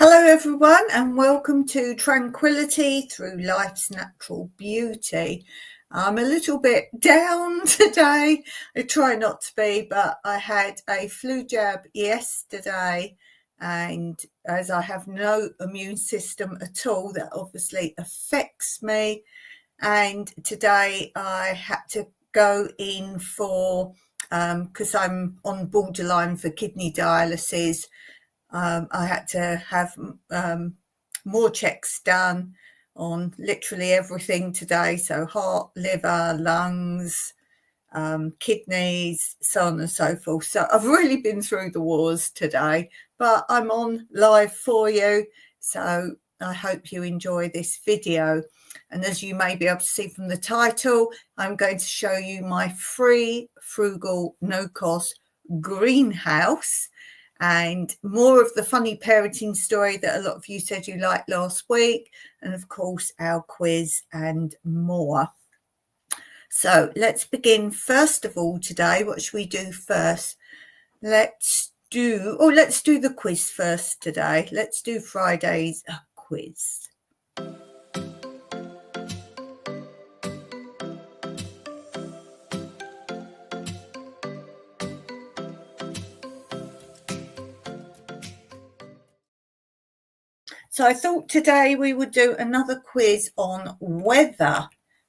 Hello everyone and welcome to Tranquility Through Life's Natural Beauty. I'm a little bit down today. I try not to be, but I had a flu jab yesterday, and as I have no immune system at all, that obviously affects me. And today I had to go in for, because I'm on borderline for kidney dialysis, I had to have more checks done on literally everything today. So heart, liver, lungs, kidneys, so on and so forth. So I've really been through the wars today, but I'm on live for you. So I hope you enjoy this video. And as you may be able to see from the title, I'm going to show you my free, frugal, no-cost greenhouse, and more of the funny parenting story that a lot of you said you liked last week, and of course our quiz and more. So let's begin. First of all, today, what should we do first? Let's do the quiz first today. Let's do Friday's quiz. So I thought today we would do another quiz on weather.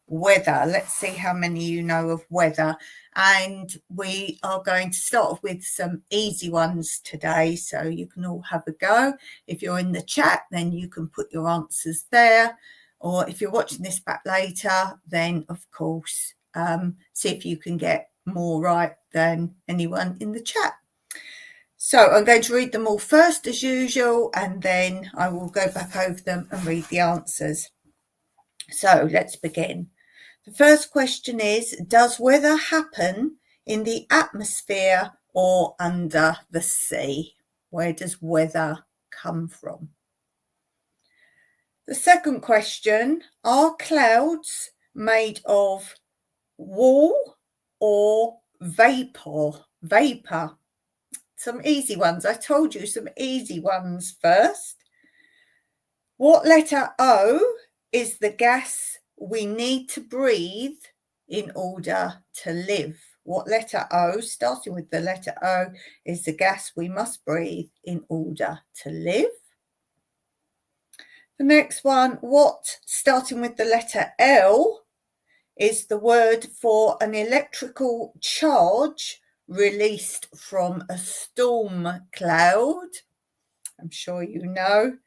Let's see how many you know of weather. And we are going to start with some easy ones today, so you can all have a go. If you're in the chat, then you can put your answers there. Or if you're watching this back later, then of course, see if you can get more right than anyone in the chat. So I'm going to read them all first as usual, and then I will go back over them and read the answers. So let's begin. The first question is, does weather happen in the atmosphere or under the sea? Where does weather come from? The second question, are clouds made of wool or vapor? Some easy ones. I told you some easy ones first. What letter O is the gas we need to breathe in order to live? What letter O, starting with the letter O, is the gas we must breathe in order to live? The next one, what, starting with the letter L, is the word for an electrical charge released from a storm cloud? I'm sure you know.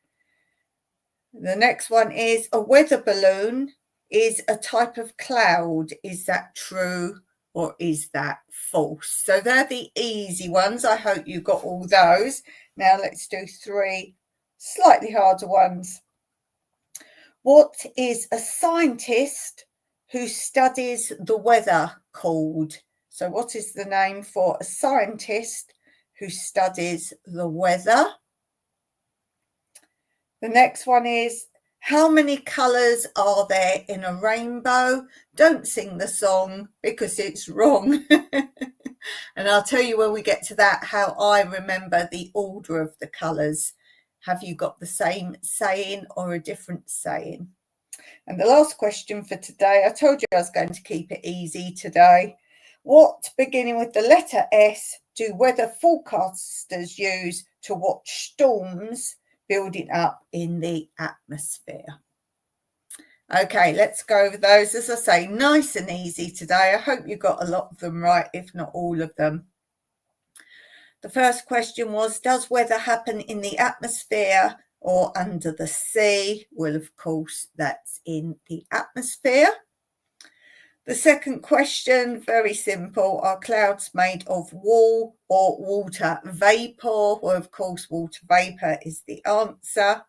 The next one is a weather balloon is a type of cloud. Is that true or is that false? So they're the easy ones. I hope you got all those. Now let's do three slightly harder ones. What is a scientist who studies the weather called? So what is the name for a scientist who studies the weather? The next one is, how many colours are there in a rainbow? Don't sing the song because it's wrong. And I'll tell you when we get to that how I remember the order of the colours. Have you got the same saying or a different saying? And the last question for today, I told you I was going to keep it easy today. What, beginning with the letter S, do weather forecasters use to watch storms building up in the atmosphere? Okay, let's go over those. As I say, nice and easy today. I hope you got a lot of them right, if not all of them. The first question was, does weather happen in the atmosphere or under the sea? Well, of course, that's in the atmosphere. The second question, very simple. Are clouds made of wool or water vapor? Well, of course, water vapor is the answer.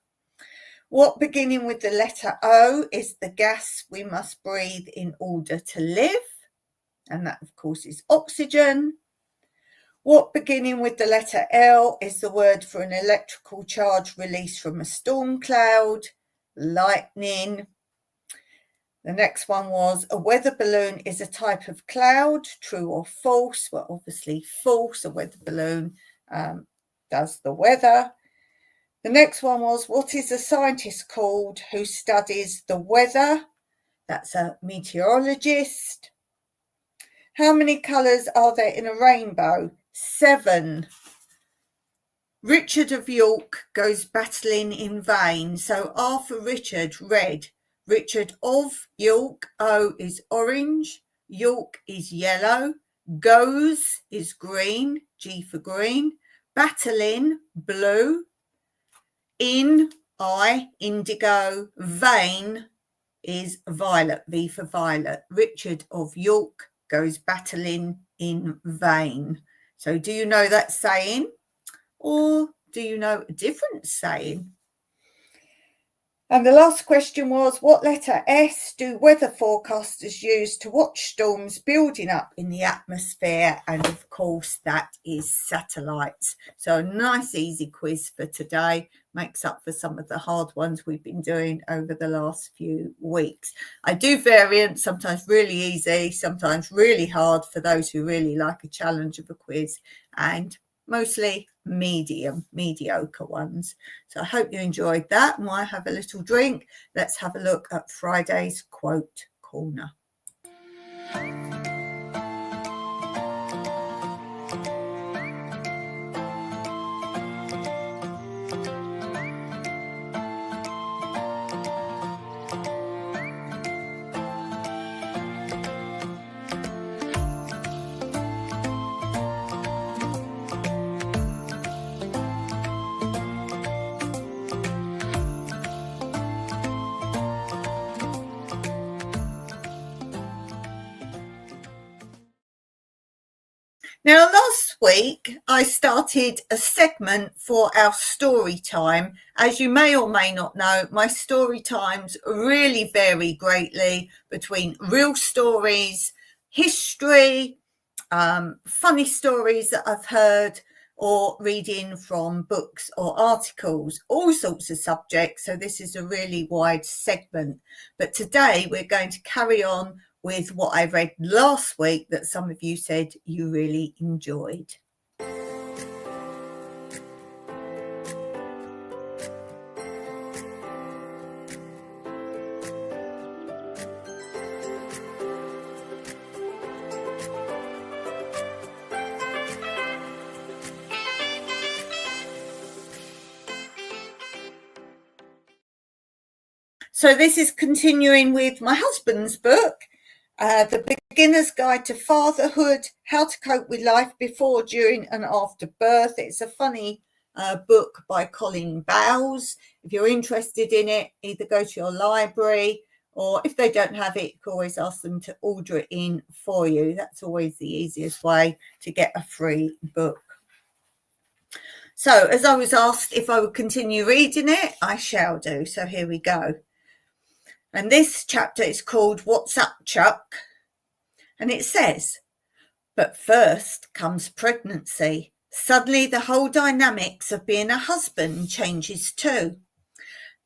What, beginning with the letter O, is the gas we must breathe in order to live? And that, of course, is oxygen. What, beginning with the letter L, is the word for an electrical charge released from a storm cloud? Lightning. The next one was, a weather balloon is a type of cloud, true or false? Well, obviously false. A weather balloon does the weather. The next one was, what is a scientist called who studies the weather? That's a meteorologist. How many colours are there in a rainbow? 7. Richard of York goes battling in vain. So R for Richard, red. Richard of York, O is orange. York is yellow. Goes is green, G for green. Battling, blue. In, I, indigo. Vain is violet, V for violet. Richard of York goes battling in vain. So do you know that saying? Or do you know a different saying? And the last question was, what letter S do weather forecasters use to watch storms building up in the atmosphere? And of course, that is satellites. So a nice easy quiz for today. Makes up for some of the hard ones we've been doing over the last few weeks. I do variants, sometimes really easy, sometimes really hard for those who really like a challenge of a quiz, and mostly mediocre ones. So I hope you enjoyed that. And while I have a little drink, let's have a look at Friday's quote corner. Now, last week, I started a segment for our story time. As you may or may not know, my story times really vary greatly between real stories, history, funny stories that I've heard, or reading from books or articles, all sorts of subjects. So this is a really wide segment. But today we're going to carry on with what I read last week that some of you said you really enjoyed. So this is continuing with my husband's book, The Beginner's Guide to Fatherhood, How to Cope with Life Before, During and After Birth. It's a funny book by Colin Bowles. If you're interested in it, either go to your library, or if they don't have it, you can always ask them to order it in for you. That's always the easiest way to get a free book. So as I was asked if I would continue reading it, I shall do. So here we go. And this chapter is called What's Up, Chuck? And it says, but first comes pregnancy. Suddenly the whole dynamics of being a husband changes too.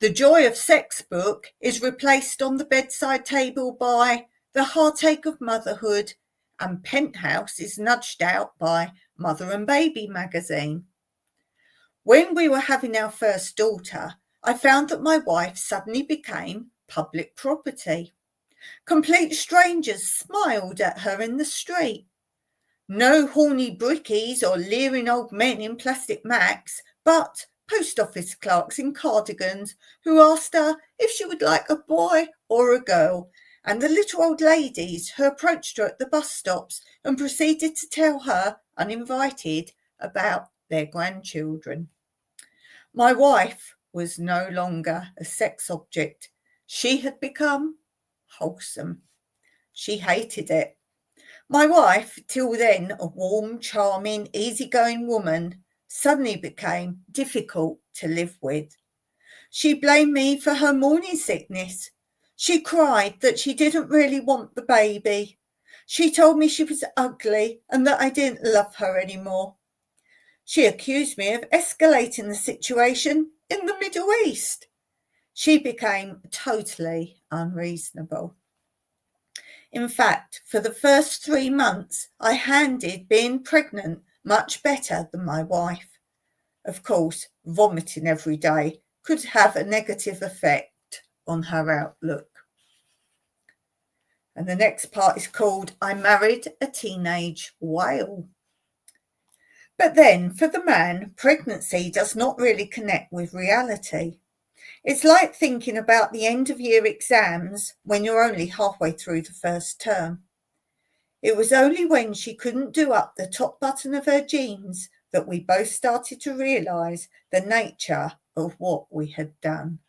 The Joy of Sex book is replaced on the bedside table by The Heartache of Motherhood, and Penthouse is nudged out by Mother and Baby magazine. When we were having our first daughter, I found that my wife suddenly became public property. Complete strangers smiled at her in the street. No horny brickies or leering old men in plastic Macs, but post office clerks in cardigans who asked her if she would like a boy or a girl, and the little old ladies who approached her at the bus stops and proceeded to tell her, uninvited, about their grandchildren. My wife was no longer a sex object. She had become wholesome. She hated it. My wife, till then a warm, charming, easygoing woman, suddenly became difficult to live with. She blamed me for her morning sickness. She cried that she didn't really want the baby. She told me she was ugly and that I didn't love her anymore. She accused me of escalating the situation in the Middle East. She became totally unreasonable. In fact, for the first 3 months, I handled being pregnant much better than my wife. Of course, vomiting every day could have a negative effect on her outlook. And the next part is called I Married a Teenage Whale. But then, for the man, pregnancy does not really connect with reality. It's like thinking about the end of year exams when you're only halfway through the first term. It was only when she couldn't do up the top button of her jeans that we both started to realise the nature of what we had done.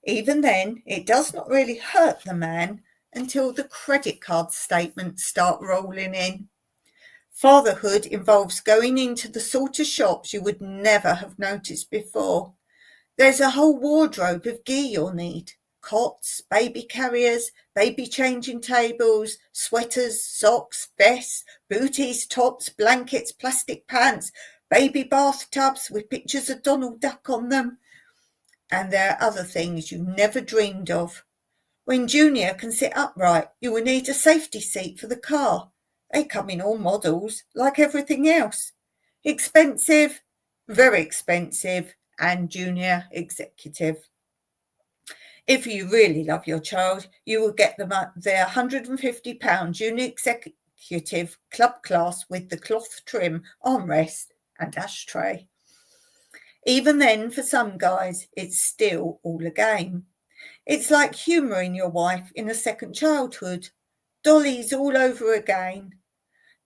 Even then, it does not really hurt the man until the credit card statements start rolling in. Fatherhood involves going into the sort of shops you would never have noticed before. There's a whole wardrobe of gear you'll need. Cots, baby carriers, baby changing tables, sweaters, socks, vests, booties, tops, blankets, plastic pants, baby bathtubs with pictures of Donald Duck on them. And there are other things you never dreamed of. When Junior can sit upright, you will need a safety seat for the car. They come in all models, like everything else. Expensive, very expensive, and Junior executive. If you really love your child, you will get them their £150 Junior Executive Club class with the cloth trim, armrest, and ashtray. Even then, for some guys, it's still all a game. It's like humouring your wife in a second childhood. Dollies all over again.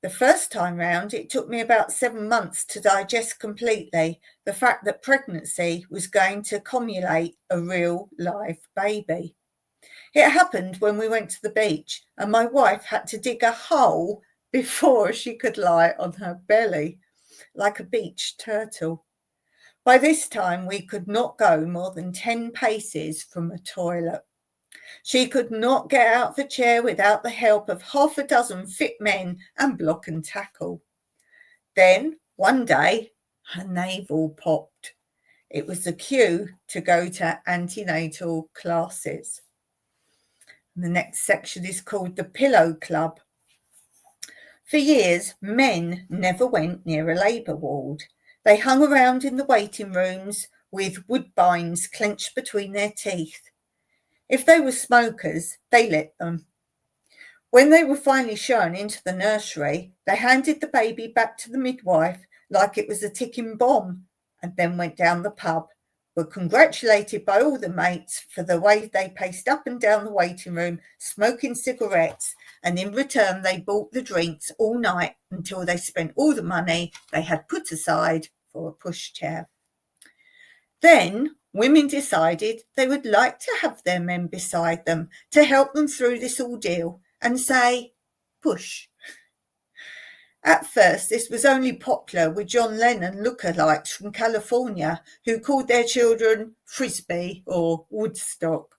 The first time round, it took me about 7 months to digest completely the fact that pregnancy was going to cumulate a real live baby. It happened when we went to the beach and my wife had to dig a hole before she could lie on her belly, like a beach turtle. By this time, we could not go more than 10 paces from a toilet. She could not get out of the chair without the help of half a dozen fit men and block and tackle. Then, one day, her navel popped. It was the cue to go to antenatal classes. The next section is called the Pillow Club. For years, men never went near a labour ward. They hung around in the waiting rooms with woodbines clenched between their teeth. If they were smokers, they lit them. When they were finally shown into the nursery, they handed the baby back to the midwife like it was a ticking bomb and then went down the pub, were congratulated by all the mates for the way they paced up and down the waiting room, smoking cigarettes, and in return they bought the drinks all night until they spent all the money they had put aside for a pushchair. Then women decided they would like to have their men beside them to help them through this ordeal and say, push. At first, this was only popular with John Lennon lookalikes from California who called their children Frisbee or Woodstock.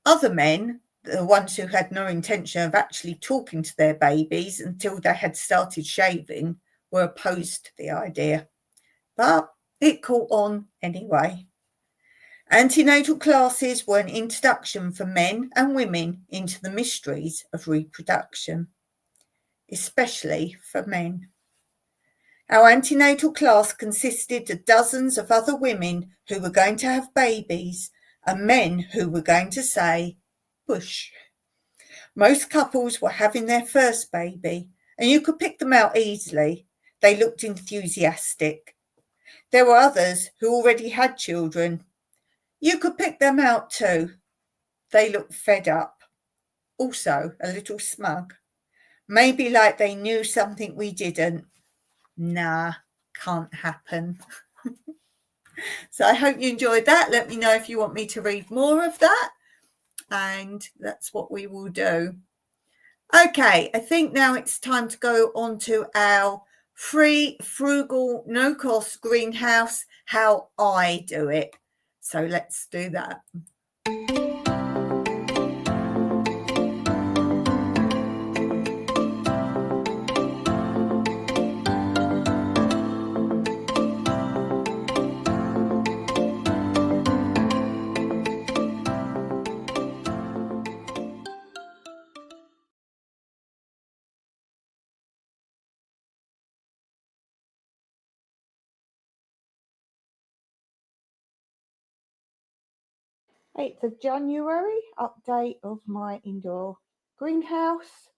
Other men, the ones who had no intention of actually talking to their babies until they had started shaving, were opposed to the idea. But it caught on anyway. Antenatal classes were an introduction for men and women into the mysteries of reproduction, especially for men. Our antenatal class consisted of dozens of other women who were going to have babies and men who were going to say, push. Most couples were having their first baby, and you could pick them out easily. They looked enthusiastic. There were others who already had children. You could pick them out too. They looked fed up, also a little smug. Maybe like they knew something we didn't. Nah, can't happen. So I hope you enjoyed that. Let me know if you want me to read more of that. And that's what we will do. Okay, I think now it's time to go on to our free, frugal, no-cost greenhouse, how I do it. So let's do that. 8th of January, update of my indoor greenhouse.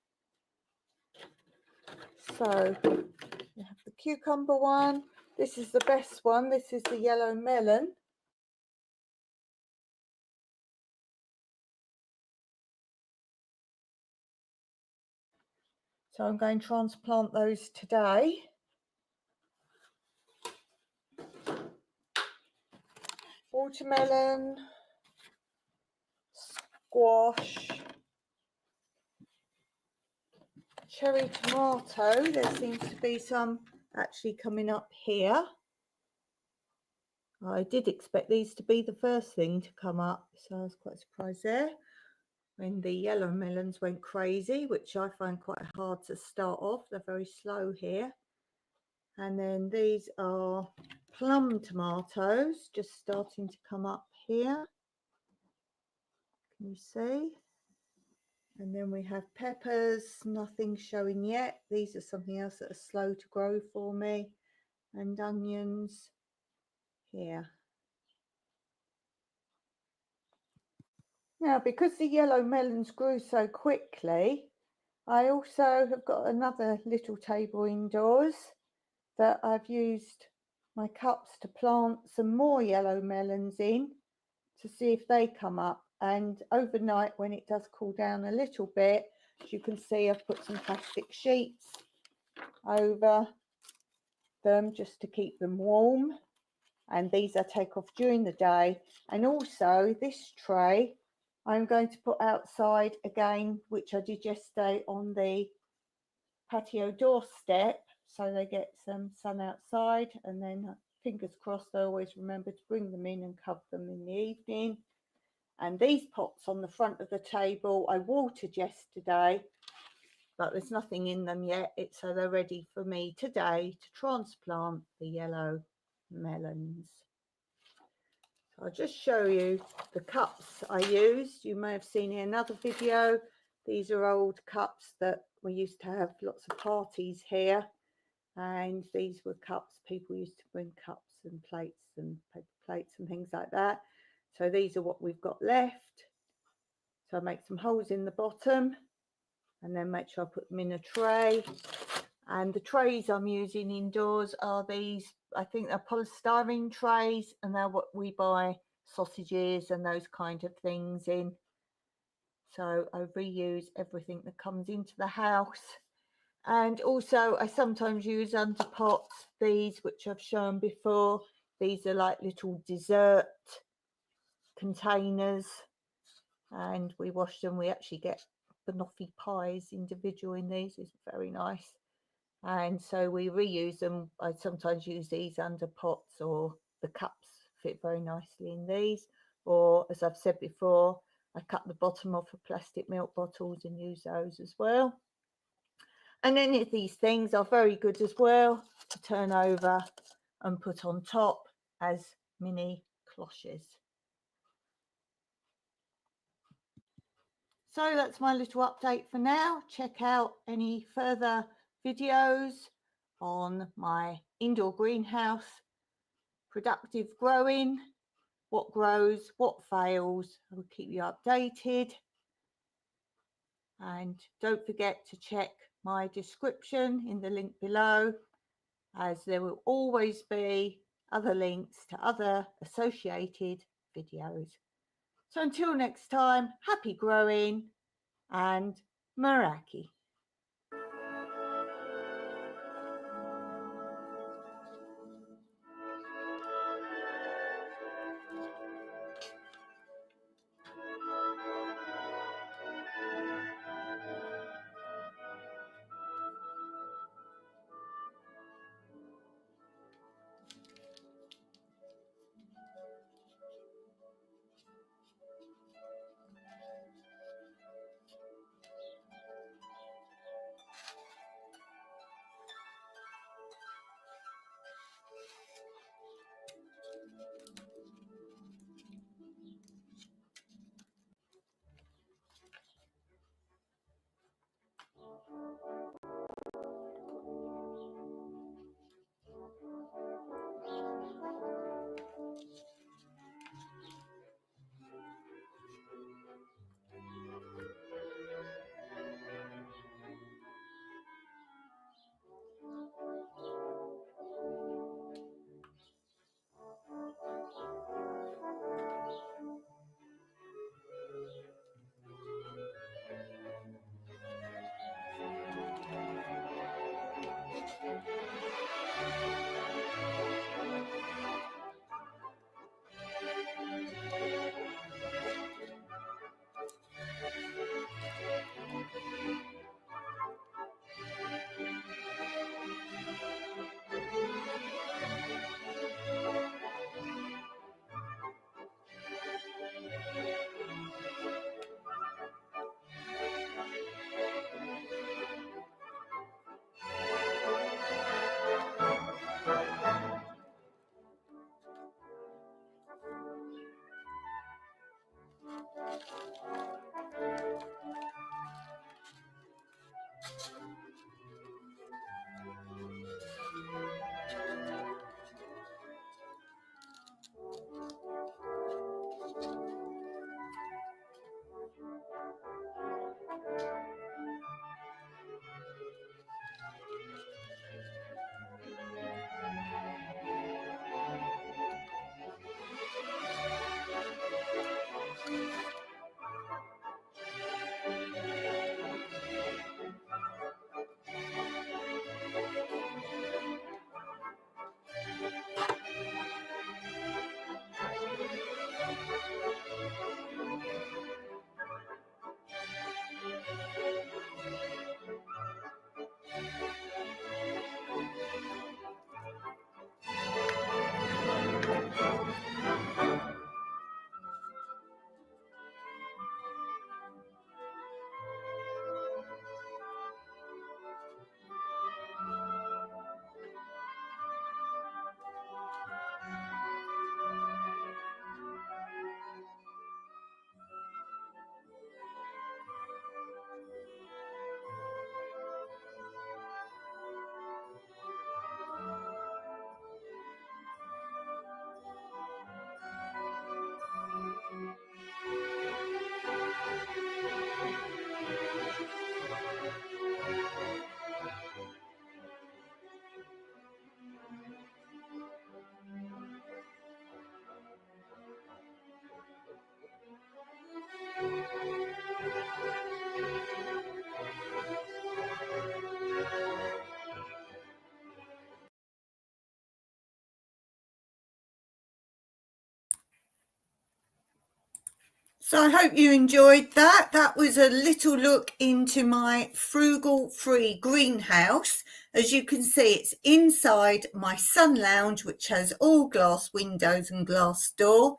So you have the cucumber one. This is the best one. This is the yellow melon. So I'm going to transplant those today. Watermelon, squash, cherry tomato. There seems to be some actually coming up here. I did expect these to be the first thing to come up, so I was quite surprised there. When the yellow melons went crazy, which I find quite hard to start off. They're very slow here. And then these are plum tomatoes, just starting to come up here. Can you see? And then we have peppers, nothing showing yet. These are something else that are slow to grow for me. And onions here. Now, because the yellow melons grew so quickly, I also have got another little table indoors that I've used my cups to plant some more yellow melons in to see if they come up. And overnight, when it does cool down a little bit, as you can see, I've put some plastic sheets over them just to keep them warm. And these I take off during the day. And also this tray I'm going to put outside again, which I did yesterday on the patio doorstep, so they get some sun outside. And then fingers crossed I always remember to bring them in and cover them in the evening. And these pots on the front of the table I watered yesterday, but there's nothing in them yet, so they're ready for me today to transplant the yellow melons. So I'll just show you the cups I used. You may have seen in another video, these are old cups that we used to have lots of parties here, and these were cups people used to bring cups and plates and paper plates and things like that. So these are what we've got left. So I make some holes in the bottom and then make sure I put them in a tray. And the trays I'm using indoors are these, I think they're polystyrene trays, and they're what we buy sausages and those kind of things in. So I reuse everything that comes into the house. And also I sometimes use underpots, these which I've shown before. These are like little dessert containers, and we wash them. We actually get banoffee pies individual in these. It's very nice. And so we reuse them. I sometimes use these under pots, or the cups fit very nicely in these. Or, as I've said before, I cut the bottom off of plastic milk bottles and use those as well. And any of these things are very good as well to turn over and put on top as mini cloches. So that's my little update for now. Check out any further videos on my indoor greenhouse, productive growing, what grows, what fails. I will keep you updated. And don't forget to check my description in the link below, as there will always be other links to other associated videos. So until next time, happy growing and Meraki. So I hope you enjoyed that. That was a little look into my Frugal Free greenhouse. As you can see, it's inside my sun lounge, which has all glass windows and glass door.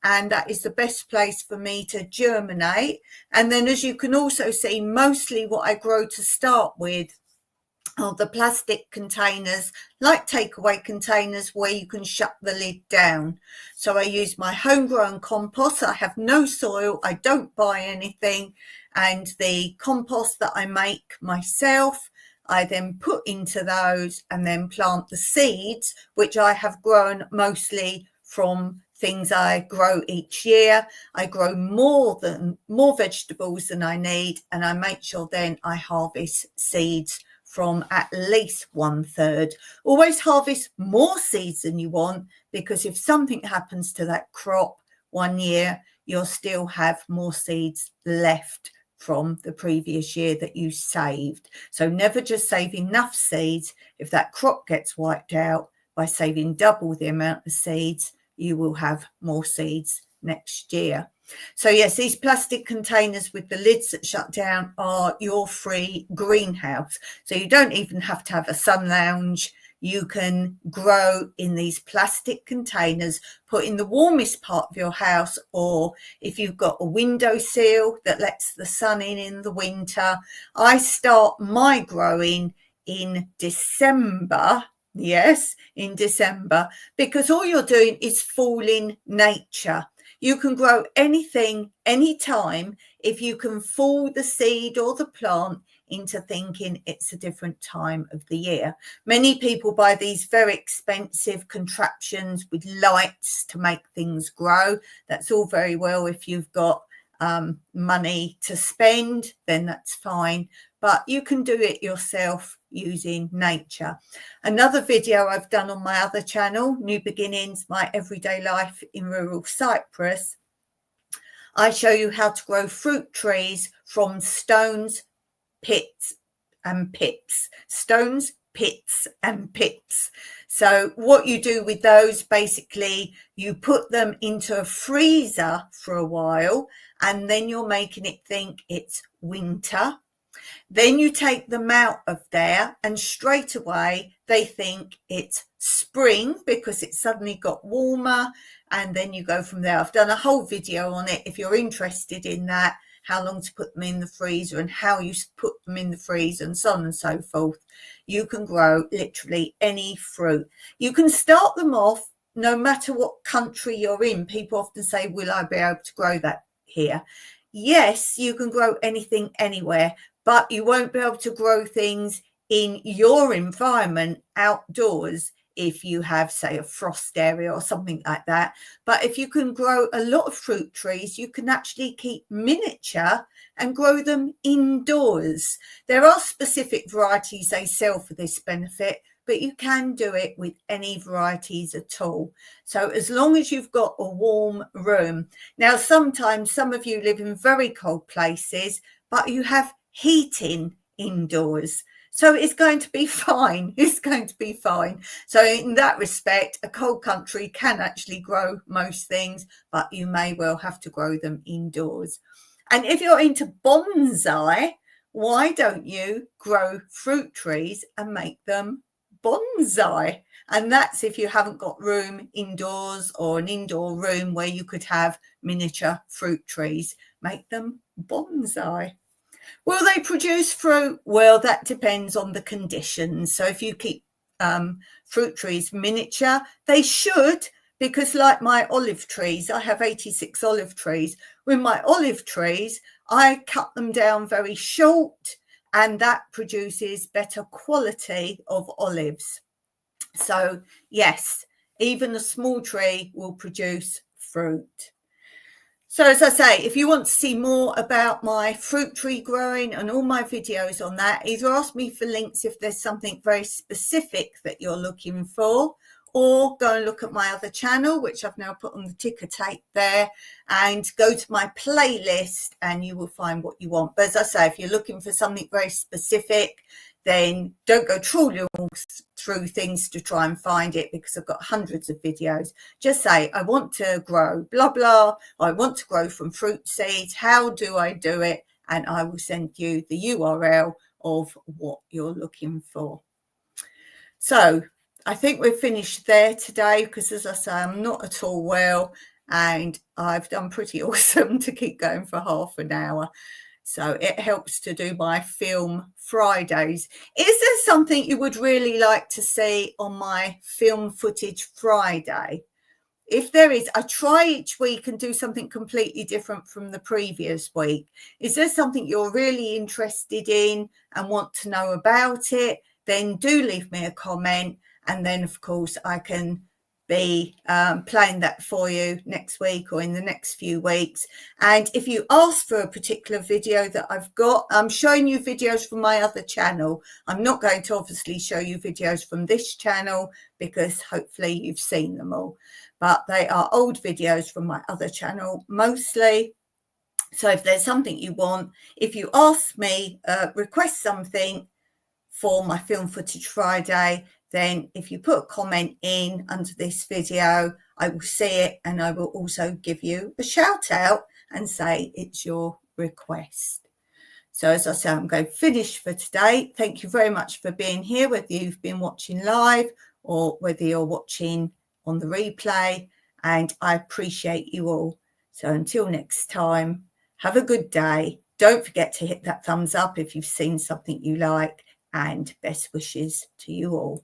And that is the best place for me to germinate. And then, as you can also see, mostly what I grow to start with are the plastic containers, like takeaway containers where you can shut the lid down. So I use my homegrown compost. I have no soil, I don't buy anything, and the compost that I make myself, I then put into those and then plant the seeds, which I have grown mostly from things I grow each year. I grow more vegetables than I need, and I make sure then I harvest seeds from at least 1/3. Always harvest more seeds than you want, because if something happens to that crop one year, you'll still have more seeds left from the previous year that you saved. So never just save enough seeds. If that crop gets wiped out, by saving double the amount of seeds, you will have more seeds next year. So yes, these plastic containers with the lids that shut down are your free greenhouse. So you don't even have to have a sun lounge. You can grow in these plastic containers, put in the warmest part of your house, or if you've got a windowsill that lets the sun in the winter. I start my growing in December. Yes, in December, because all you're doing is fooling nature. You can grow anything, anytime, if you can fool the seed or the plant into thinking it's a different time of the year. Many people buy these very expensive contraptions with lights to make things grow. That's all very well if you've got money to spend, then that's fine. But you can do it yourself using nature. Another video I've done on my other channel, New Beginnings, My Everyday Life in Rural Cyprus, I show you how to grow fruit trees from stones, pits and pips. Stones, pits and pips. So what you do with those, basically you put them into a freezer for a while, and then you're making it think it's winter. Then you take them out of there and straight away they think it's spring because it's suddenly got warmer, and then you go from there. I've done a whole video on it if you're interested in that, how long to put them in the freezer and how you put them in the freezer and so on and so forth. You can grow literally any fruit. You can start them off no matter what country you're in. People often say, will I be able to grow that here? Yes, you can grow anything anywhere, but you won't be able to grow things in your environment outdoors if you have, say, a frost area or something like that. But if you can grow a lot of fruit trees, you can actually keep miniature and grow them indoors. There are specific varieties they sell for this benefit, but you can do it with any varieties at all. So as long as you've got a warm room. Now, sometimes some of you live in very cold places, but you have heating indoors. So it's going to be fine. It's going to be fine. So in that respect, a cold country can actually grow most things, but you may well have to grow them indoors. And if you're into bonsai, why don't you grow fruit trees and make them bonsai? And that's if you haven't got room indoors or an indoor room where you could have miniature fruit trees. Make them bonsai. Will they produce fruit? Well, that depends on the conditions. So if you keep fruit trees miniature, they should, because like my olive trees, I have 86 olive trees. With my olive trees, I cut them down very short, and that produces better quality of olives. So yes, even a small tree will produce fruit. So as I say, if you want to see more about my fruit tree growing and all my videos on that, either ask me for links if there's something very specific that you're looking for, or go and look at my other channel, which I've now put on the ticker tape there, and go to my playlist and you will find what you want. But as I say, if you're looking for something very specific, then don't go trawling through things to try and find it, because I've got hundreds of videos. Just say, I want to grow blah blah, I want to grow from fruit seeds, how do I do it? And I will send you the URL of what you're looking for. So I think we're finished there today, because as I say, I'm not at all well, and I've done pretty awesome to keep going for half an hour. So it helps to do my Film Fridays. Is there something you would really like to see on my Film Footage Friday? If there is, I try each week and do something completely different from the previous week. Is there something you're really interested in and want to know about it? Then do leave me a comment, and then of course I can be playing that for you next week or in the next few weeks. And if you ask for a particular video that I've got, I'm showing you videos from my other channel. I'm not going to obviously show you videos from this channel, because hopefully you've seen them all, but they are old videos from my other channel mostly. So if there's something you want, if you ask me, request something for my Film Footage Friday, then if you put a comment in under this video, I will see it, and I will also give you a shout out and say it's your request. So as I say, I'm going to finish for today. Thank you very much for being here, whether you've been watching live or whether you're watching on the replay, and I appreciate you all. So until next time, have a good day. Don't forget to hit that thumbs up if you've seen something you like, and best wishes to you all.